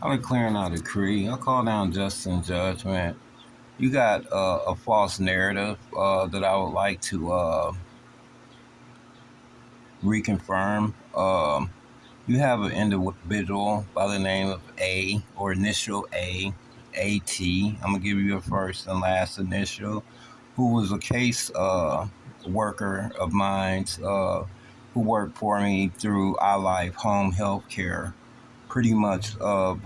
I'm declaring out a decree. I call down justice and judgment. You got a false narrative that I would like to reconfirm. You have an individual by the name of A or initial A, AT. I'm gonna give you your first and last initial, who was a case worker of mine, who worked for me through iLife Home Health Care, pretty much of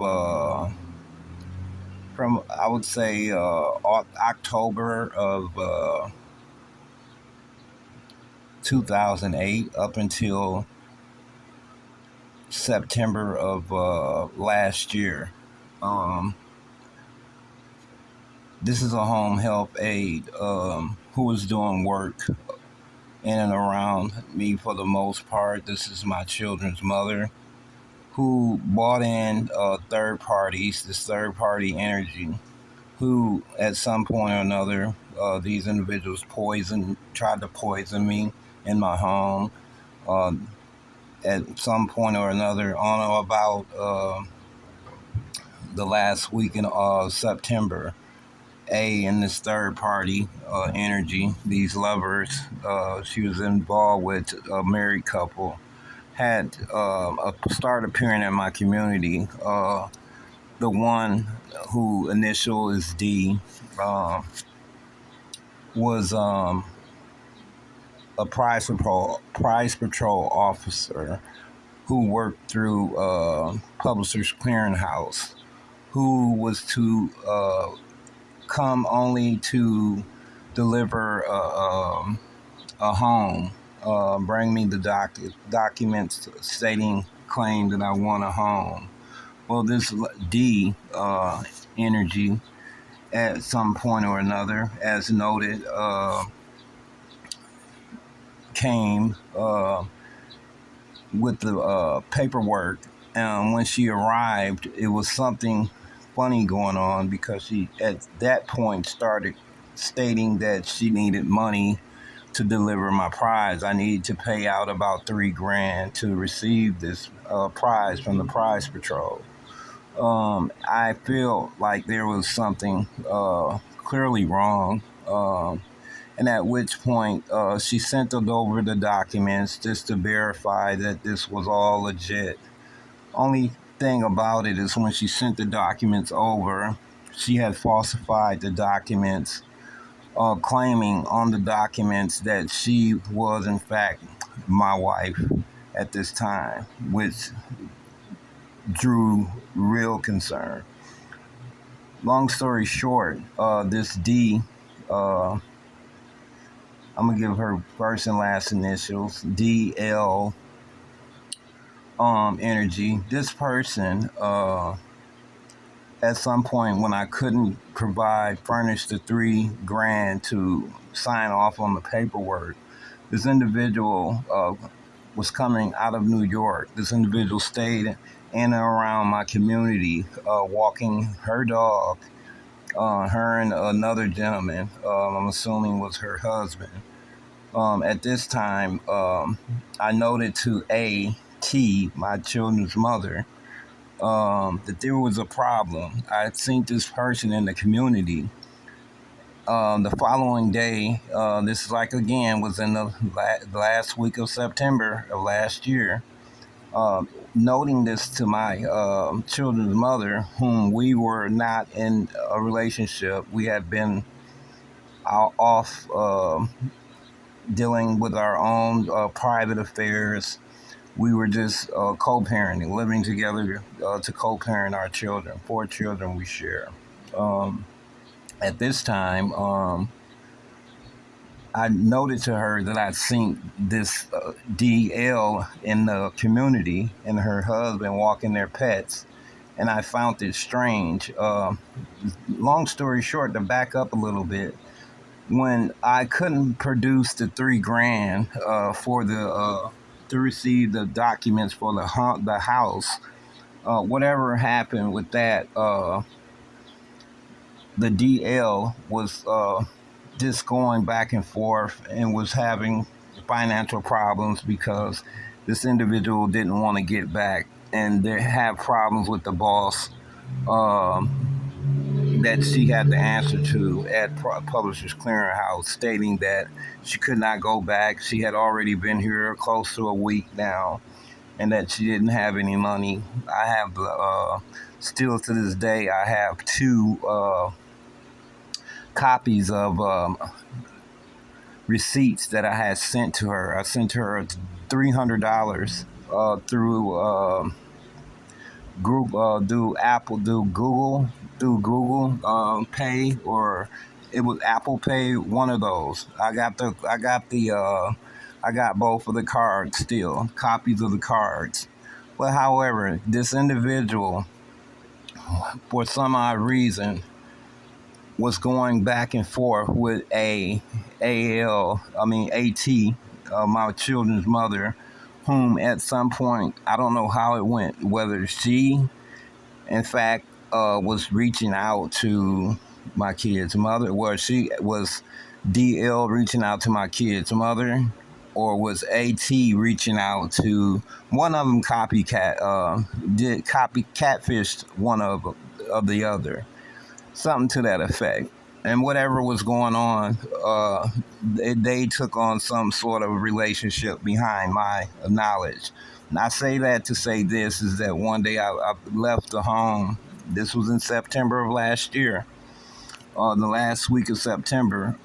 from I would say October of 2008 up until September of last year. Um, this is a home health aide who was doing work in and around me for the most part. This is my children's mother who bought in third parties, this third party energy, who at some point or another, these individuals tried to poison me in my home. Uh, at some point or another, on or about the last week in September, and this third party energy, these lovers, she was involved with a married couple, had started appearing in my community. The one who initial is D uh, was a price patrol officer who worked through Publishers Clearinghouse, who was to come only to deliver a home, bring me the documents stating claim that I want a home. Well, this D energy at some point or another, as noted, came with the paperwork. When she arrived, it was something funny going on because she, at that point, started stating that she needed money to deliver my prize. I needed to pay out about $3,000 to receive this prize from the Prize Patrol. I feel like there was something clearly wrong. And at which point she sent over the documents just to verify that this was all legit. Only thing about it is when she sent the documents over, she had falsified the documents, claiming on the documents that she was in fact my wife at this time, which drew real concern. Long story short, this D, I'm gonna give her first and last initials, DL energy. This person, at some point when I couldn't furnish the $3,000 to sign off on the paperwork, this individual was coming out of New York. This individual stayed in and around my community, walking her dog. Her and another gentleman, I'm assuming was her husband. At this time, I noted to A.T., my children's mother, that there was a problem. I had seen this person in the community. The following day, this is like again was in the last week of September of last year. Noting this to my children's mother, whom we were not in a relationship. We had been off dealing with our own private affairs. We were just co-parenting, living together to co-parent our children. 4 children we share. Um, at this time, I noted to her that I'd seen this DL in the community and her husband walking their pets, and I found it strange. Long story short, to back up a little bit, when I couldn't produce the $3,000 for the to receive the documents for the house, whatever happened with that, the DL was just going back and forth and was having financial problems because this individual didn't want to get back and they have problems with the boss um, that she had to answer to at Publishers Clearinghouse, stating that she could not go back. She had already been here close to a week now, and that she didn't have any money. I have still to this day, I have two copies of receipts that I had sent to her. I sent her $300 through group do Apple do Google do Google Pay, or it was Apple Pay, one of those. I got both of the cards, still copies of the cards. But however, this individual, for some odd reason, was going back and forth with AT, my children's mother, whom at some point, I don't know how it went, whether she in fact was reaching out to my kid's mother, where she was DL reaching out to my kid's mother, or was AT reaching out to one of them. Did catfished one of the other, something to that effect. And whatever was going on, they took on some sort of relationship behind my knowledge. And I say that to say this is that one day I left the home. This was in September of last year, the last week of September,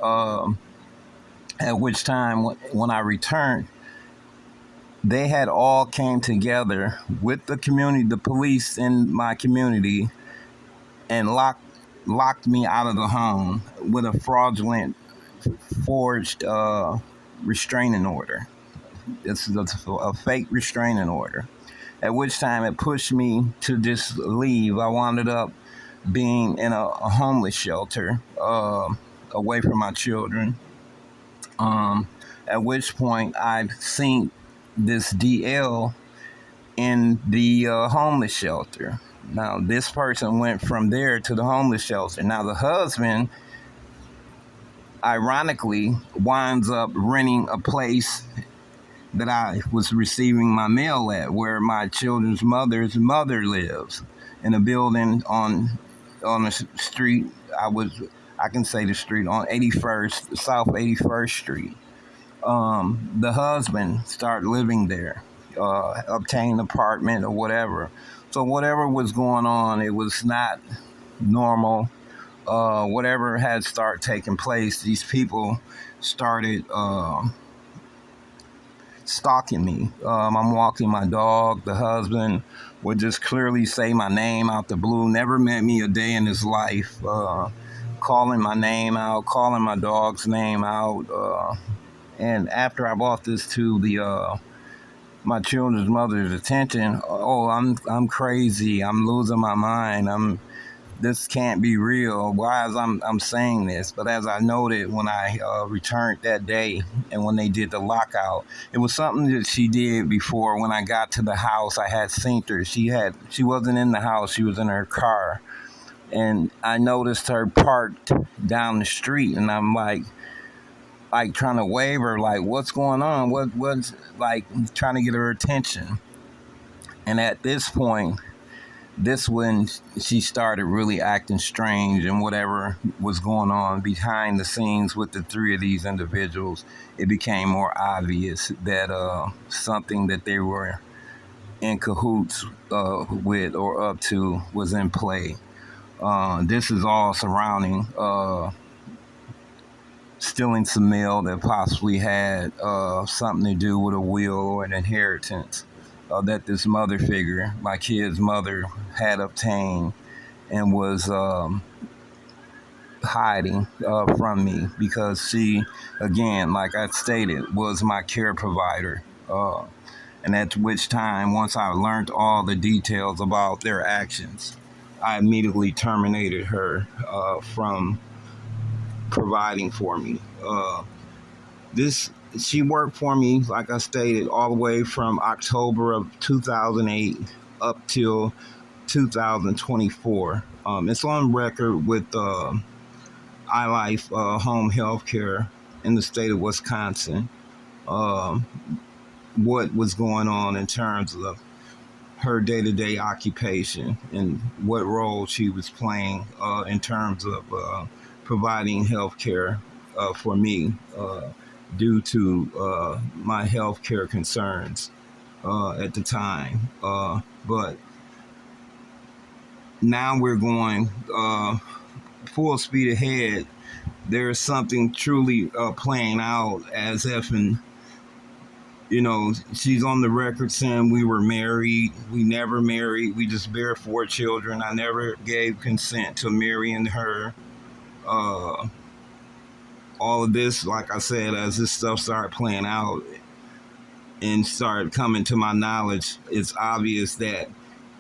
at which time when I returned, they had all came together with the community, the police in my community, and locked me out of the home with a fraudulent forged restraining order. It's a fake restraining order. At which time it pushed me to just leave. I wound up being in a homeless shelter, away from my children. Um, at which point I've seen this DL in the homeless shelter. Now, this person went from there to the homeless shelter. Now, the husband, ironically, winds up renting a place that I was receiving my mail at, where my children's mother's mother lives, in a building on the street. I can say the street on 81st, South 81st Street. The husband started living there, obtained an apartment or whatever. So whatever was going on, it was not normal. Whatever had started taking place, these people started stalking me. I'm walking my dog. The husband would just clearly say my name out the blue. Never met me a day in his life. Calling my name out, calling my dog's name out. And after I brought this to the my children's mother's attention, oh, I'm crazy. I'm losing my mind. This can't be real. Why is I'm saying this? But as I noted when I returned that day, and when they did the lockout, it was something that she did before. When I got to the house, I had seen her. She wasn't in the house. She was in her car, and I noticed her parked down the street, and I'm like trying to wave her, like, what's going on? What's like trying to get her attention. And at this point, this when she started really acting strange, and whatever was going on behind the scenes with the three of these individuals, it became more obvious that something that they were in cahoots with or up to was in play. This is all surrounding stealing some mail that possibly had something to do with a will or an inheritance that this mother figure, my kid's mother, had obtained and was hiding from me, because she, again, like I stated, was my care provider. And at which time, once I learned all the details about their actions, I immediately terminated her from providing for me. This She worked for me, like I stated, all the way from October of 2008 up till 2024. It's on record with iLife Home Health Care in the state of Wisconsin. What was going on in terms of her day-to-day occupation and what role she was playing in terms of providing health care for me due to my health care concerns at the time. But now we're going full speed ahead. There's something truly playing out as if, and she's on the record saying we were married. We never married. We just bear 4 children. I never gave consent to marrying her. Uh, all of this, like I said, as this stuff started playing out and started coming to my knowledge, it's obvious that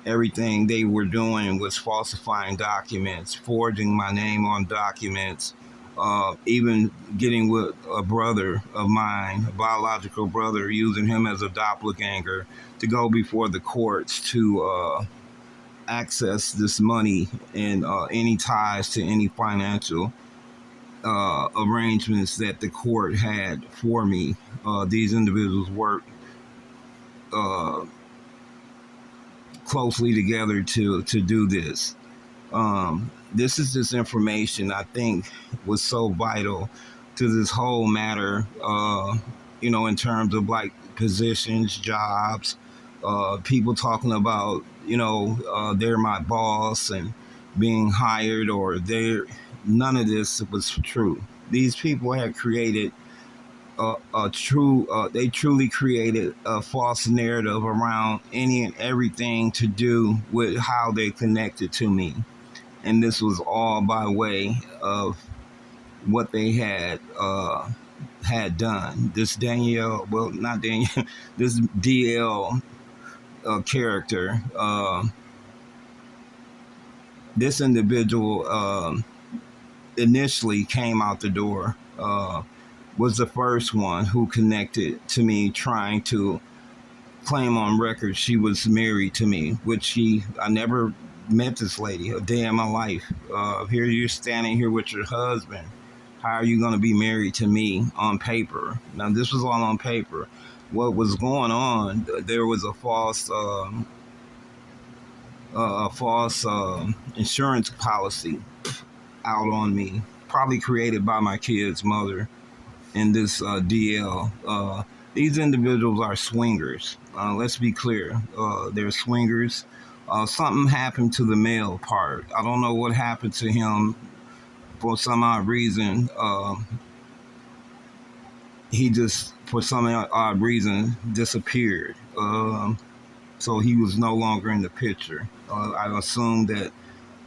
everything they were doing was falsifying documents, forging my name on documents, even getting with a brother of mine, a biological brother, using him as a doppelganger to go before the courts to access this money and any ties to any financial arrangements that the court had for me. These individuals worked uh, closely together to do this. This is just information I think was so vital to this whole matter, in terms of like positions, jobs, people talking about, they're my boss and being hired or they're, none of this was true. These people had created they truly created a false narrative around any and everything to do with how they connected to me. And this was all by way of what they had done. This Danielle, well, not Danielle, this DL character, this individual initially came out the door. Was the first one who connected to me trying to claim on record she was married to me, which I never met this lady a day in my life. Here you're standing here with your husband. How are you going to be married to me on paper? Now, this was all on paper. What was going on, there was a false insurance policy out on me, probably created by my kid's mother in this DL. These individuals are swingers. Let's be clear. They're swingers. Something happened to the male part. I don't know what happened to him. For some odd reason, he just, for some odd reason, disappeared. So he was no longer in the picture. I assumed that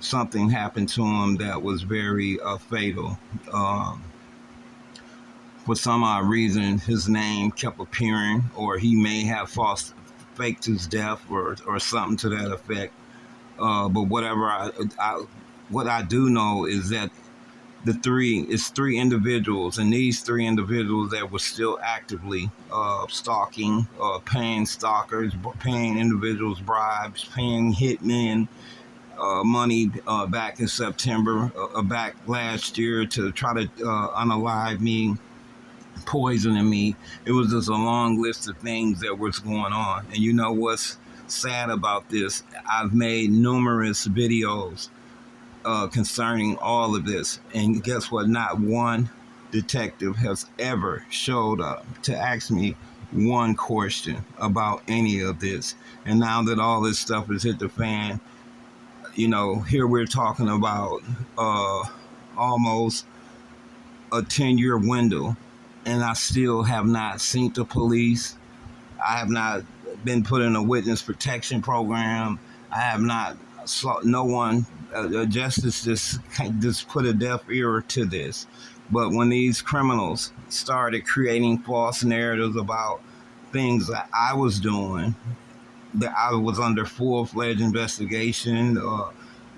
something happened to him that was very fatal. For some odd reason, his name kept appearing, or he may have faked his death, or something to that effect. But whatever, what I do know is that it's 3 individuals, and these 3 individuals that were still actively stalking, paying stalkers, paying individuals bribes, paying hitmen money back in September, back last year to try to unalive me, poisoning me. It was just a long list of things that was going on. And you know what's sad about this? I've made numerous videos concerning all of this. And guess what? Not one detective has ever showed up to ask me one question about any of this. And now that all this stuff has hit the fan, here we're talking about almost a 10-year window, and I still have not seen the police. I have not been put in a witness protection program. I have not saw no one. Justice just put a deaf ear to this. But when these criminals started creating false narratives about things that I was doing, that I was under full-fledged investigation,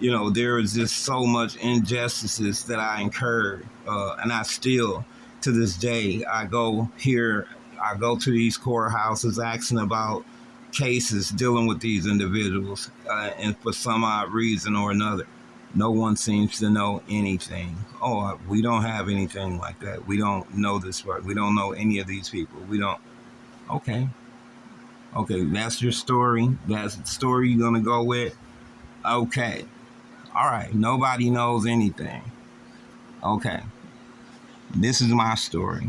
there is just so much injustices that I incurred, and I still, to this day, I go to these courthouses asking about cases dealing with these individuals, and for some odd reason or another, no one seems to know anything. Oh, we don't have anything like that. We don't know this part. We don't know any of these people. We don't. Okay. Okay, that's your story. That's the story you're gonna go with. Okay. All right. Nobody knows anything. Okay. This is my story.